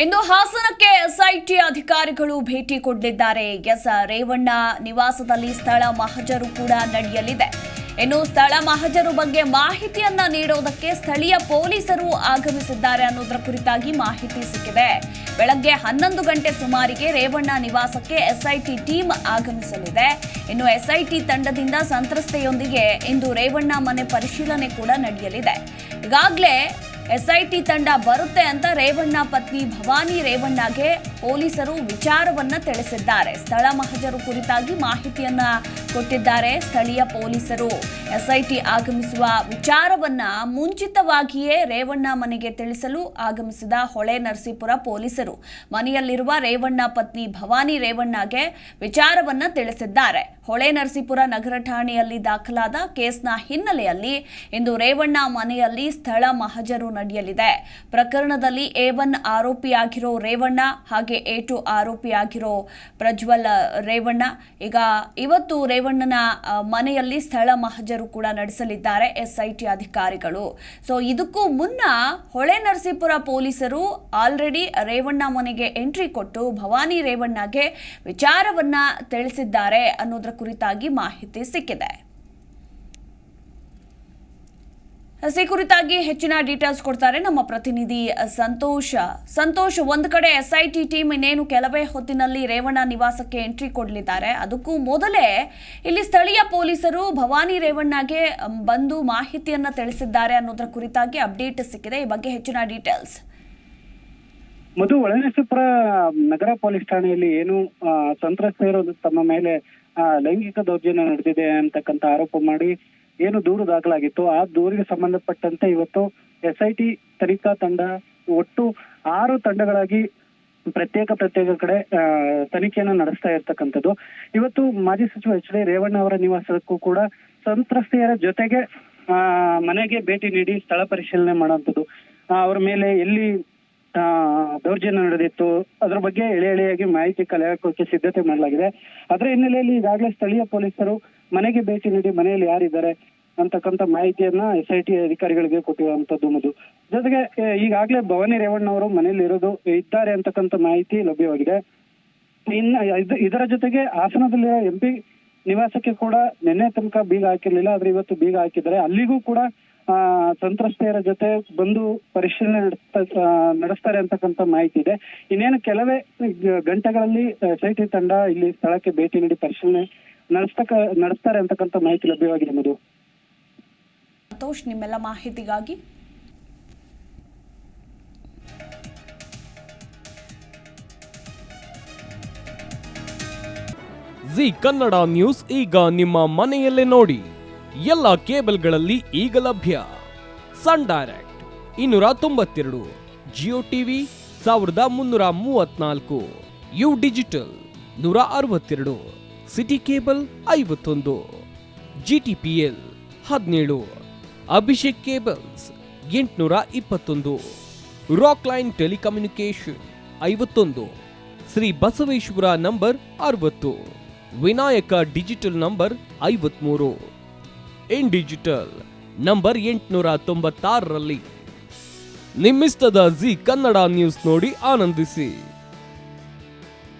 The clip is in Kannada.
ಇಂದು ಹಾಸನಕ್ಕೆ ಎಸ್ಐಟಿ ಅಧಿಕಾರಿಗಳು ಭೇಟಿ ಕೊಡಲಿದ್ದಾರೆ. ರೇವಣ್ಣ ನಿವಾಸದಲ್ಲಿ ಸ್ಥಳ ಮಹಜರು ಕೂಡ ನಡೆಯಲಿದೆ. ಇನ್ನು ಸ್ಥಳ ಮಹಜರು ಬಗ್ಗೆ ಮಾಹಿತಿಯನ್ನ ನೀಡೋದಕ್ಕೆ ಸ್ಥಳೀಯ ಪೊಲೀಸರು ಆಗಮಿಸಿದ್ದಾರೆ ಅನ್ನೋದರ ಕುರಿತಾಗಿ ಮಾಹಿತಿ ಸಿಕ್ಕಿದೆ. ಬೆಳಗ್ಗೆ 11 ಗಂಟೆ ಸುಮಾರಿಗೆ ರೇವಣ್ಣ ನಿವಾಸಕ್ಕೆ ಎಸ್ಐಟಿ ಟೀಮ್ ಆಗಮಿಸಲಿದೆ. ಇನ್ನು ಎಸ್ಐಟಿ ತಂಡದಿಂದ ಸಂತ್ರಸ್ತೆಯೊಂದಿಗೆ ಇಂದು ರೇವಣ್ಣ ಮನೆ ಪರಿಶೀಲನೆ ಕೂಡ ನಡೆಯಲಿದೆ. ಈಗಾಗಲೇ ಎಸ್ಐಟಿ ತಂಡ ಬರುತ್ತೆ ಅಂತ ರೇವಣ್ಣ ಪತ್ನಿ ಭವಾನಿ ರೇವಣ್ಣಗೆ ಪೊಲೀಸರು ವಿಚಾರವನ್ನ ತಿಳಿಸಿದ್ದಾರೆ. ಸ್ಥಳ ಮಹಜರು ಕುರಿತಾಗಿ ಮಾಹಿತಿಯನ್ನ ಕೊಟ್ಟಿದ್ದಾರೆ ಸ್ಥಳೀಯ ಪೊಲೀಸರು. ಎಸ್ಐಟಿ ಆಗಮಿಸುವ ವಿಚಾರವನ್ನ ಮುಂಚಿತವಾಗಿಯೇ ರೇವಣ್ಣ ಮನೆಗೆ ತಿಳಿಸಲು ಆಗಮಿಸಿದ ಹೊಳೆನರಸೀಪುರ ಪೊಲೀಸರು ಮನೆಯಲ್ಲಿರುವ ರೇವಣ್ಣ ಪತ್ನಿ ಭವಾನಿ ರೇವಣ್ಣಗೆ ವಿಚಾರವನ್ನ ತಿಳಿಸಿದ್ದಾರೆ. ಹೊಳೆನರಸೀಪುರ ನಗರ ಠಾಣೆಯಲ್ಲಿ ದಾಖಲಾದ ಕೇಸ್ನ ಹಿನ್ನೆಲೆಯಲ್ಲಿ ಇಂದು ರೇವಣ್ಣ ಮನೆಯಲ್ಲಿ ಸ್ಥಳ ಮಹಜರು ನಡೆಯಲಿದೆ. ಪ್ರಕರಣದಲ್ಲಿ A1 ಆರೋಪಿಯಾಗಿರೋ ರೇವಣ್ಣ ಹಾಗೆ A2 ಆರೋಪಿಯಾಗಿರೋ ಪ್ರಜ್ವಲ್ ರೇವಣ್ಣ ಈಗ ಇವತ್ತು ರೇವಣ್ಣನ ಮನೆಯಲ್ಲಿ ಸ್ಥಳ ಮಹಜರು ಕೂಡ ನಡೆಸಲಿದ್ದಾರೆ ಎಸ್ಐಟಿ ಅಧಿಕಾರಿಗಳು. ಸೊ ಇದಕ್ಕೂ ಮುನ್ನ ಹೊಳೆನರಸೀಪುರ ಪೊಲೀಸರು ಆಲ್ರೆಡಿ ರೇವಣ್ಣ ಮನೆಗೆ ಎಂಟ್ರಿ ಕೊಟ್ಟು ಭವಾನಿ ರೇವಣ್ಣಗೆ ವಿಚಾರವನ್ನ ತಿಳಿಸಿದ್ದಾರೆ ಅನ್ನೋದರ ಕುರಿತಾಗಿ ಮಾಹಿತಿ ಸಿಕ್ಕಿದೆ. ಈ ಕುರಿತಾಗಿ ಹೆಚ್ಚಿನ ಡೀಟೇಲ್ಸ್ ಕೊಡ್ತಾರೆ ನಮ್ಮ ಪ್ರತಿನಿಧಿ ಸಂತೋಷ್. ಒಂದು ಕಡೆ ಎಸ್ಐಟಿ ಟೀಮ್ ಇನ್ನೇನು ಕೆಲವೇ ಹೊತ್ತಿನಲ್ಲಿ ರೇವಣ್ಣ ನಿವಾಸಕ್ಕೆ ಎಂಟ್ರಿ ಕೊಡಲಿದ್ದಾರೆ. ಅದಕ್ಕೂ ಮೊದಲೇ ಇಲ್ಲಿ ಸ್ಥಳೀಯ ಪೊಲೀಸರು ಭವಾನಿ ರೇವಣ್ಣಗೆ ಬಂದು ಮಾಹಿತಿಯನ್ನ ತಿಳಿಸಿದ್ದಾರೆ ಅನ್ನೋದರ ಕುರಿತಾಗಿ ಅಪ್ಡೇಟ್ ಸಿಕ್ಕಿದೆ. ಈ ಬಗ್ಗೆ ಹೆಚ್ಚಿನ ಡೀಟೇಲ್ಸ್. ಹೊಳೆನರಸೀಪುರ ನಗರ ಪೊಲೀಸ್ ಠಾಣೆಯಲ್ಲಿ ಏನು ಸಂತ್ರಸ್ತೆಯರು ತಮ್ಮ ಮೇಲೆ ಲೈಂಗಿಕ ದೌರ್ಜನ್ಯ ನಡೆದಿದೆ ಅಂತಕ್ಕಂಥ ಆರೋಪ ಮಾಡಿ ಏನು ದೂರು ದಾಖಲಾಗಿತ್ತು, ಆ ದೂರಿಗೆ ಸಂಬಂಧಪಟ್ಟಂತೆ ಇವತ್ತು ಎಸ್ಐಟಿ ತನಿಖಾ ತಂಡ ಒಟ್ಟು 6 ತಂಡಗಳಾಗಿ ಪ್ರತ್ಯೇಕ ಕಡೆ ತನಿಖೆಯನ್ನು ನಡೆಸ್ತಾ ಇರ್ತಕ್ಕಂಥದ್ದು. ಇವತ್ತು ಮಾಜಿ ಸಚಿವ H.D. ರೇವಣ್ಣ ಅವರ ನಿವಾಸಕ್ಕೂ ಕೂಡ ಸಂತ್ರಸ್ತೆಯರ ಜೊತೆಗೆ ಮನೆಗೆ ಭೇಟಿ ನೀಡಿ ಸ್ಥಳ ಪರಿಶೀಲನೆ ಮಾಡುವಂಥದ್ದು, ಅವರ ಮೇಲೆ ಎಲ್ಲಿ ದೌರ್ಜನ್ಯ ನಡೆದಿತ್ತು ಅದ್ರ ಬಗ್ಗೆ ಎಳೆಯಾಗಿ ಮಾಹಿತಿ ಕಲೆ ಹಾಕೋಕೆ ಸಿದ್ಧತೆ ಮಾಡಲಾಗಿದೆ. ಅದರ ಹಿನ್ನೆಲೆಯಲ್ಲಿ ಈಗಾಗಲೇ ಸ್ಥಳೀಯ ಪೊಲೀಸರು ಮನೆಗೆ ಭೇಟಿ ನೀಡಿ ಮನೆಯಲ್ಲಿ ಯಾರಿದ್ದಾರೆ ಅಂತಕ್ಕಂಥ ಮಾಹಿತಿಯನ್ನ ಎಸ್ಐಟಿ ಅಧಿಕಾರಿಗಳಿಗೆ ಕೊಟ್ಟಿರುವಂತದ್ದು. ಜೊತೆಗೆ ಈಗಾಗಲೇ ಭವಾನಿ ರೇವಣ್ಣ ಅವರು ಮನೆಯಲ್ಲಿ ಇದ್ದಾರೆ ಅಂತಕ್ಕಂಥ ಮಾಹಿತಿ ಲಭ್ಯವಾಗಿದೆ. ಇದರ ಜೊತೆಗೆ ಹಾಸನದಲ್ಲಿರುವ MP ನಿವಾಸಕ್ಕೆ ಕೂಡ ನಿನ್ನೆ ತನಕ ಬೀಗ ಹಾಕಿರ್ಲಿಲ್ಲ, ಆದ್ರೆ ಇವತ್ತು ಬೀಗ ಹಾಕಿದ್ದಾರೆ. ಅಲ್ಲಿಗೂ ಕೂಡ ಸಂತ್ರಸ್ತೆಯರ ಜೊತೆ ಬಂದು ಪರಿಶೀಲನೆ ನಡೆಸ್ತಾರೆ ಅಂತಕ್ಕಂಥ ಮಾಹಿತಿ ಇದೆ. ಇನ್ನೇನು ಕೆಲವೇ ಗಂಟೆಗಳಲ್ಲಿ ಎಸ್ಐಟಿ ತಂಡ ಇಲ್ಲಿ ಸ್ಥಳಕ್ಕೆ ಭೇಟಿ ನೀಡಿ ಪರಿಶೀಲನೆ ನಡೆಸ್ತಾರೆ ಅಂತಕ್ಕಂಥ ಮಾಹಿತಿ ಲಭ್ಯವಾಗಿದೆ. ಸಂತೋಷ್, ನಿಮ್ಮೆಲ್ಲ ಮಾಹಿತಿಗಾಗಿ. ಜಿ ಕನ್ನಡ ನ್ಯೂಸ್ ಈಗ ನಿಮ್ಮ ಮನೆಯಲ್ಲೇ ನೋಡಿ. ಎಲ್ಲ ಕೇಬಲ್ಗಳಲ್ಲಿ ಈಗ ಲಭ್ಯ. Sun Direct 292, Jio TV 1334, U digital 162, city cable 51, GTPL 17, Abhishek cables 821, rock line telecommunication 51, Shri Basaveshwara number 60, Vinayaka digital number 53, in digital number 896ರಲ್ಲಿ. ನಿಮ್ಮಿಸ್ತದ ಜಿ ಕನ್ನಡ ನ್ಯೂಸ್ ನೋಡಿ ಆನಂದಿಸಿ.